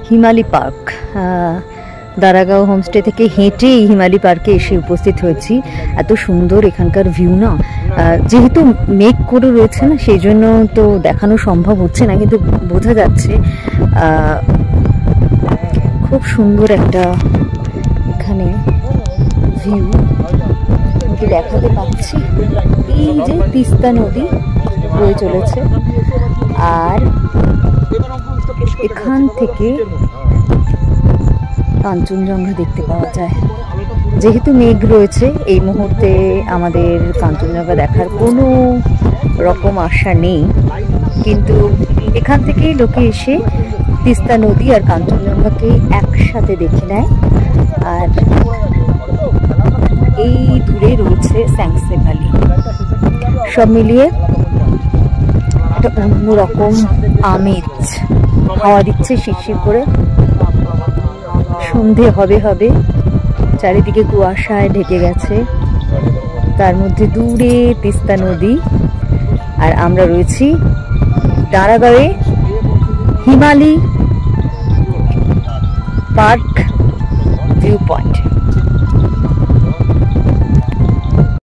Himali park. Daragaon homestay থেকে হেঁটে হিমালি পার্কে এসে উপস্থিত হয়েছি। এত সুন্দর এখানকার ভিউ না, যেহেতু মেঘ করে রয়েছে না, সেই জন্য তো দেখানো সম্ভব হচ্ছে না, কিন্তু বোঝা যাচ্ছে খুব সুন্দর একটা এখানে ভিউ আমাকে দেখাতে পাচ্ছি। এই যে তিস্তা নদী বয়ে চলেছে, আর এখান থেকে কাঞ্চনজঙ্ঘা দেখতে পাওয়া যায়। যেহেতু মেঘ রয়েছে, এই মুহূর্তে আমাদের কাঞ্চনজঙ্ঘা দেখার কোনো রকম আশা নেই, কিন্তু এখান থেকেই লোকে এসে তিস্তা নদী আর কাঞ্চনজঙ্ঘাকে একসাথে দেখে নেয়। আর এই দূরে রয়েছে স্যাংসে ভ্যালি। সব মিলিয়ে একটা অন্যরকম আমেজ, হাওয়া দিচ্ছে শিরশির করে। সন্ধে হবে হবে, চারিদিকে কুয়াশায় ঢেকে গেছে, তার মধ্যে দূরে তিস্তা নদী, আর আমরা রয়েছি দারাগাঁওয়ে হিমালি পার্ক ভিউ পয়েন্ট।